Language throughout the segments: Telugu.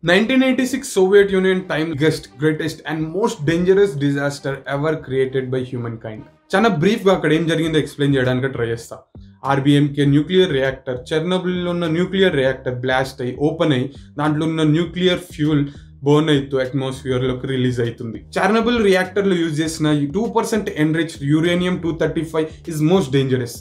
1986 Soviet Union time biggest, greatest and most dangerous disaster ever created by humankind. చాలా బ్రీఫ్ గా అక్కడ ఏం జరిగిందో ఎక్స్ప్లెయిన్ చేయడానికి ట్రై చేస్తా. ఆర్బిఎంకే న్యూక్లియర్ రియాక్టర్, చెర్నోబిల్ ఉన్న న్యూక్లియర్ రియాక్టర్ బ్లాస్ట్ అయ్యి ఓపెన్ అయ్యి దాంట్లో ఉన్న న్యూక్లియర్ ఫ్యూల్ బర్న్ అవుతూ అట్మాస్ఫియర్ లోకి రిలీజ్ అవుతుంది. చెర్నోబిల్ రియాక్టర్ లో యూజ్ చేసిన 2% enriched uranium 235 is most dangerous.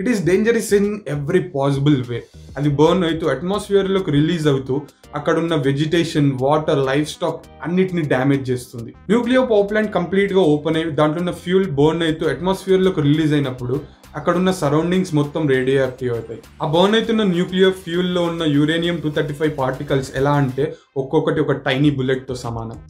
It is dangerous in every possible way. అది బర్న్ అవుతూ అట్మాస్ఫియర్లోకి రిలీజ్ అవుతూ అక్కడ ఉన్న వెజిటేషన్, వాటర్, లైఫ్ స్టాక్ అన్నిటిని డ్యామేజ్ చేస్తుంది. న్యూక్లియర్ పవర్ ప్లాంట్ కంప్లీట్ గా ఓపెన్ అయ్యి దాంట్లో ఉన్న ఫ్యూల్ బర్న్ అవుతూ అట్మాస్ఫియర్లోకి రిలీజ్ అయినప్పుడు అక్కడ ఉన్న సరౌండింగ్స్ మొత్తం రేడియో యాక్టివ్ అవుతాయి. ఆ బర్న్ అవుతున్న న్యూక్లియర్ ఫ్యూల్ లో ఉన్న యురేనియం 235 పార్టికల్స్ ఎలా అంటే ఒక్కొక్కటి ఒక టైనీ బుల్లెట్ తో సమానం.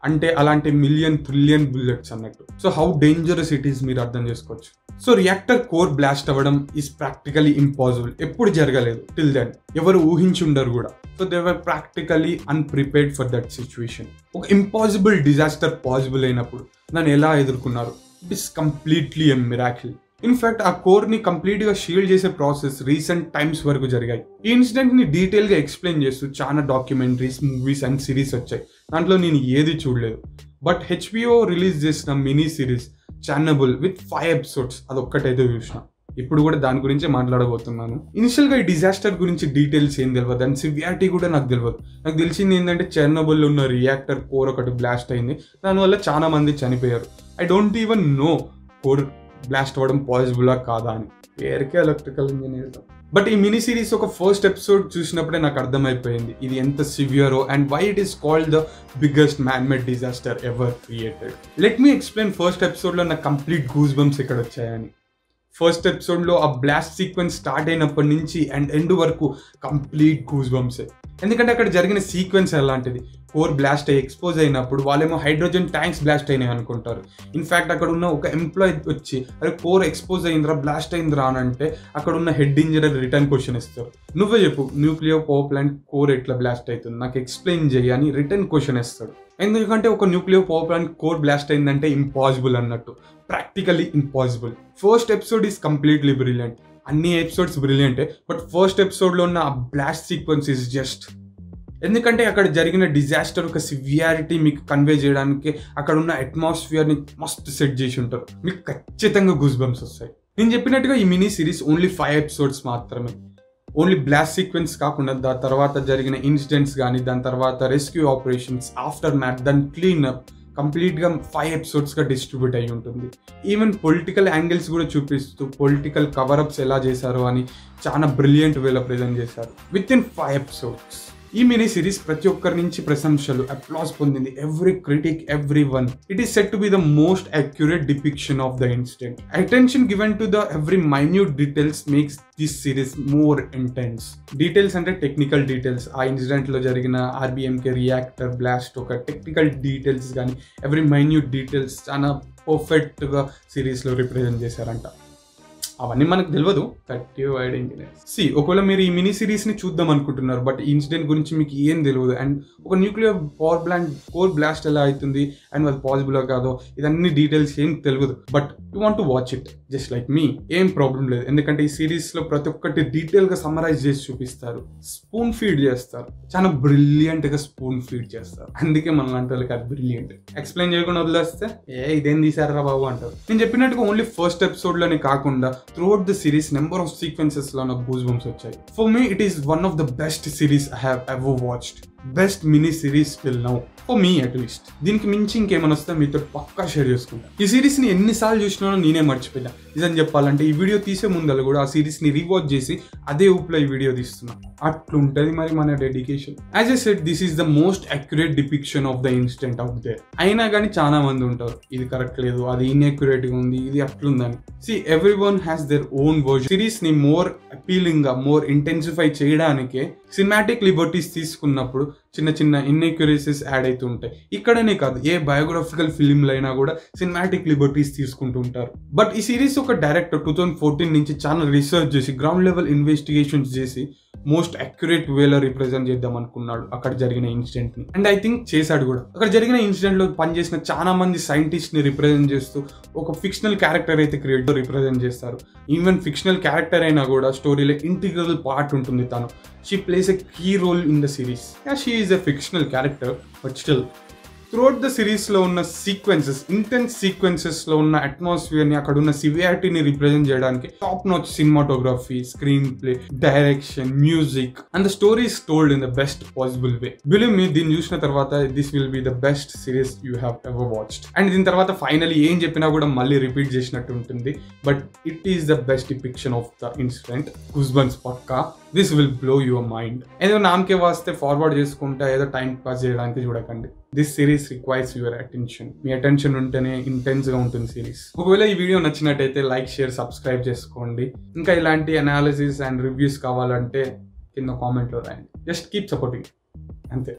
అంటే అలాంటి మిలియన్ ట్రిలియన్ బుల్లెట్స్ అన్నట్టు. So how dangerous it is మీరు అర్థం చేసుకోవచ్చు. సో రియాక్టర్ కోర్ బ్లాస్ట్ అవ్వడం ఈస్ ప్రాక్టికలీ ఇంపాసిబుల్. ఎప్పుడు జరగలేదు టిల్ దెన్, ఎవరు ఊహించుండరు కూడా. So they were practically unprepared for that situation. ఒక ఇంపాసిబుల్ డిజాస్టర్ పాసిబుల్ అయినప్పుడు దాన్ని ఎలా ఎదుర్కొన్నారు? It is completely a miracle. In fact ఆ కోర్ ని కంప్లీట్ గా షీల్డ్ చేసే ప్రాసెస్ రీసెంట్ టైమ్స్ వరకు జరిగాయి. ఈ ఇన్సిడెంట్ ని డీటెయిల్ గా ఎక్స్ప్లెయిన్ చేస్తూ చాలా డాక్యుమెంటరీస్, మూవీస్ అండ్ సిరీస్ వచ్చాయి. దాంట్లో నేను ఏది చూడలేదు. బట్ HBO రిలీజ్ చేసిన mini series Chernobyl with 5 episodes అదొక్కటైతే చూసిన. ఇప్పుడు కూడా దాని గురించి మాట్లాడబోతున్నాను. ఇనిషియల్ గా ఈ డిజాస్టర్ గురించి డీటెయిల్స్ ఏం తెలియదు, దాని సివియారిటీ కూడా నాకు తెలియదు. నాకు తెలిసింది ఏంటంటే చెర్నోబిల్ ఉన్న రియాక్టర్ కోర్ ఒకటి బ్లాస్ట్ అయింది, దానివల్ల చాలా మంది చనిపోయారు. I don't even know core blast అవ్వడం పాసిబులా కాదా అని. పేరుకే ఎలక్ట్రికల్ ఇంజనీర్. బట్ ఈ మినీ సిరీస్ ఒక ఫస్ట్ ఎపిసోడ్ చూసినప్పుడే నాకు అర్థమైపోయింది ఇది ఎంత సివియరో and why it is called the biggest man made disaster ever created. Let me explain first ఎపిసోడ్లో నాకు కంప్లీట్ గూస్ బంప్స్ ఎక్కడ వచ్చాయని. ఫస్ట్ ఎపిసోడ్లో ఆ బ్లాస్ట్ సీక్వెన్స్ స్టార్ట్ అయినప్పటి నుంచి అండ్ ఎండ్ వరకు కంప్లీట్ గూస్ బంప్సే. ఎందుకంటే అక్కడ జరిగిన సీక్వెన్స్ అలాంటిది. కోర్ బ్లాస్ట్ అయ్యి ఎక్స్పోజ్ అయినప్పుడు వాళ్ళేమో హైడ్రోజన్ ట్యాంక్స్ బ్లాస్ట్ అయినాయి అనుకుంటారు. ఇన్ఫ్యాక్ట్ అక్కడ ఉన్న ఒక ఎంప్లాయీ వచ్చి అరే కోర్ ఎక్స్పోజ్ అయిందిరా, బ్లాస్ట్ అయిందిరా అని అంటే అక్కడ ఉన్న హెడ్ ఇంజనీర్ రిటర్న్ క్వశ్చన్ ఇస్తారు. నువ్వే చెప్పు న్యూక్లియర్ పవర్ ప్లాంట్ కోర్ ఎట్లా బ్లాస్ట్ అవుతుంది, నాకు ఎక్స్ప్లెయిన్ చేయి అని రిటర్న్ క్వశ్చన్ ఇస్తాడు. ఎందుకంటే ఒక nuclear power plant core blast అయిందంటే ఇంపాసిబుల్ అన్నట్టు, practically impossible. First episode is completely brilliant. అన్ని ఎపిసోడ్స్ బ్రిలియంటే, బట్ ఫస్ట్ ఎపిసోడ్లో ఉన్న ఆ బ్లాస్ట్ సీక్వెన్స్ ఈస్ జస్ట్, ఎందుకంటే అక్కడ జరిగిన డిజాస్టర్ ఒక సివియారిటీ మీకు కన్వే చేయడానికి అక్కడ ఉన్న అట్మాస్ఫియర్ని మస్తు సెట్ చేసి ఉంటారు. మీకు ఖచ్చితంగా గూస్ బంప్స్ వస్తాయి. నేను చెప్పినట్టుగా ఈ మినీ సిరీస్ ఓన్లీ 5 episodes మాత్రమే. ఓన్లీ బ్లాస్ట్ సీక్వెన్స్ కాకుండా దాని తర్వాత జరిగిన ఇన్సిడెంట్స్ కానీ, దాని తర్వాత రెస్క్యూ ఆపరేషన్స్, ఆఫ్టర్ మ్యాట్, దాని క్లీనప్ కంప్లీట్గా 5 episodes డిస్ట్రిబ్యూట్ అయి ఉంటుంది. ఈవెన్ పొలిటికల్ యాంగిల్స్ కూడా చూపిస్తూ పొలిటికల్ కవరప్స్ ఎలా చేశారో అని చాలా బ్రిలియంట్ వేలో ప్రజెంట్ చేశారు విత్ ఇన్ 5 episodes. ఈ మినీ సిరీస్ ప్రతి ఒక్కరి నుంచి ప్రశంసలు, అప్లాస్ పొందింది. Every critic, every one. It is set to be the most accurate depiction of the incident. Attention given to the every minute details makes this series more intense. Details అంటే టెక్నికల్ డీటెయిల్స్, ఆ ఇన్సిడెంట్ లో జరిగిన ఆర్బిఎంకే రియాక్టర్ బ్లాస్ట్ ఒక టెక్నికల్ డీటెయిల్స్ కానీ ఎవ్రీ మైన్యూట్ డీటెయిల్స్ చాలా పర్ఫెక్ట్ గా సిరీస్ లో రిప్రజెంట్ చేశారంట. అవన్నీ మనకు తెలియదు. ఒకవేళ మీరు ఈ మినీ సిరీస్ ని చూద్దాం అనుకుంటున్నారు బట్ ఈ ఇన్సిడెంట్ గురించి మీకు ఏం తెలియదు అండ్ ఒక nuclear power plant core blast ఎలా అవుతుంది అండ్ అది పాసిబుల్ కాదో ఇదన్నీ డీటెయిల్స్ ఏం తెలియదు, but you want to watch it just like me, ఏం ప్రాబ్లం లేదు. ఎందుకంటే ఈ సిరీస్ లో ప్రతి ఒక్కటి డీటెయిల్ గా సమ్మరైజ్ చేసి చూపిస్తారు, స్పూన్ ఫీడ్ చేస్తారు, చాలా బ్రిలియంట్ గా స్పూన్ ఫీడ్ చేస్తారు. అందుకే మన లాంటి వాళ్ళకి అది బ్రిలియంట్. ఎక్స్ప్లెయిన్ చేయకుండా వదిలేస్తే ఇదేం తీసారా బాబు అంటారు. నేను చెప్పినట్టుగా ఓన్లీ ఫస్ట్ ఎపిసోడ్ లోనే కాకుండా throughout the series number of sequences lo నాకు goose bumps వచ్చాయి. For me it is one of the best series I have ever watched. Best mini series till now for me at least. దీనికి మించి ఇంకేమైనా వస్తే మీతో పక్కా షేర్ చేసుకుంటా. ఈ సిరీస్ ని ఎన్నిసార్లు చూసినానో నేనే మర్చిపోయినా. నిజం చెప్పాలంటే ఈ వీడియో తీసే ముందర కూడా ఆ సిరీస్ ని రీవాచ్ చేసి అదే ఊపులో ఈ వీడియో తీస్తున్నా. అట్లుంటది మరి మన dedication. As I said this is the most accurate depiction of the incident out there. అయినా కానీ చాలా మంది ఉంటారు ఇది కరెక్ట్ లేదు, అది ఇన్అక్యురేట్ గా ఉంది, ఇది అట్లుందని. See, everyone has their own version. Series ని మోర్ అపీలింగ్ గా, మోర్ ఇంటెన్సిఫై చేయడానికే సినిమాటిక్ లిబర్టీస్ తీసుకున్నప్పుడు చిన్న చిన్న ఇన్ఎక్యురసీస్ యాడ్ అవుతూ ఉంటాయి. ఇక్కడనే కాదు, ఏ బయోగ్రఫికల్ ఫిల్మ్లు అయినా కూడా సినిమాటిక్ లిబర్టీస్ తీసుకుంటూ ఉంటారు. బట్ ఈ సిరీస్ ఒక డైరెక్టర్ 2014 నుంచి చాలా రీసెర్చ్ చేసి గ్రౌండ్ లెవెల్ ఇన్వెస్టిగేషన్స్ చేసి మోస్ట్ అక్యురేట్ వేలో రిప్రజెంట్ చేద్దాం అనుకున్నాడు అక్కడ జరిగిన ఇన్సిడెంట్ ని. అండ్ ఐ థింక్ చేశాడు కూడా. అక్కడ జరిగిన ఇన్సిడెంట్ లో పనిచేసిన చాలా మంది సైంటిస్ట్ ని రిప్రజెంట్ చేస్తూ ఒక ఫిక్షనల్ క్యారెక్టర్ అయితే క్రియేట్ రిప్రజెంట్ చేస్తారు. ఈవెన్ ఫిక్షనల్ క్యారెక్టర్ అయినా కూడా స్టోరీలో ఇంటిగ్రల్ పార్ట్ ఉంటుంది తను. She plays a key role in the series. She is a fictional character but still throughout the series లో ఉన్న సీక్వెన్సెస్, ఇంటెన్స్ సీక్వెన్సెస్ లో ఉన్న అట్మాస్ఫియర్ ని, అక్కడ ఉన్న సివియారిటీని రిప్రజెంట్ చేయడానికి top notch cinematography, screen play, direction, music and the story is told in the best possible way. Believe me, దీన్ని చూసిన తర్వాత this will be the best series you have ever watched. And దీని తర్వాత ఫైనలీ ఏం చెప్పినా కూడా మళ్ళీ రిపీట్ చేసినట్టు ఉంటుంది. But it is the best depiction of the incident. Goosebumps పక్కా. This will blow your mind. ఏదో నామకే వాస్తే ఫార్వర్డ్ చేసుకుంటా ఏదో టైం పాస్ చేయడానికి చూడకండి. This series requires your attention. Me attention ఉంటేనే ఇంటెన్స్ గా ఉంటుంది సిరీస్. ఒకవేళ ఈ వీడియో నచ్చినట్టయితే లైక్, షేర్, సబ్స్క్రైబ్ చేసుకోండి. ఇంకా ఇలాంటి అనాలిసిస్ అండ్ రివ్యూస్ కావాలంటే కింద కామెంట్లో రాయండి. Just keep supporting. అంతే.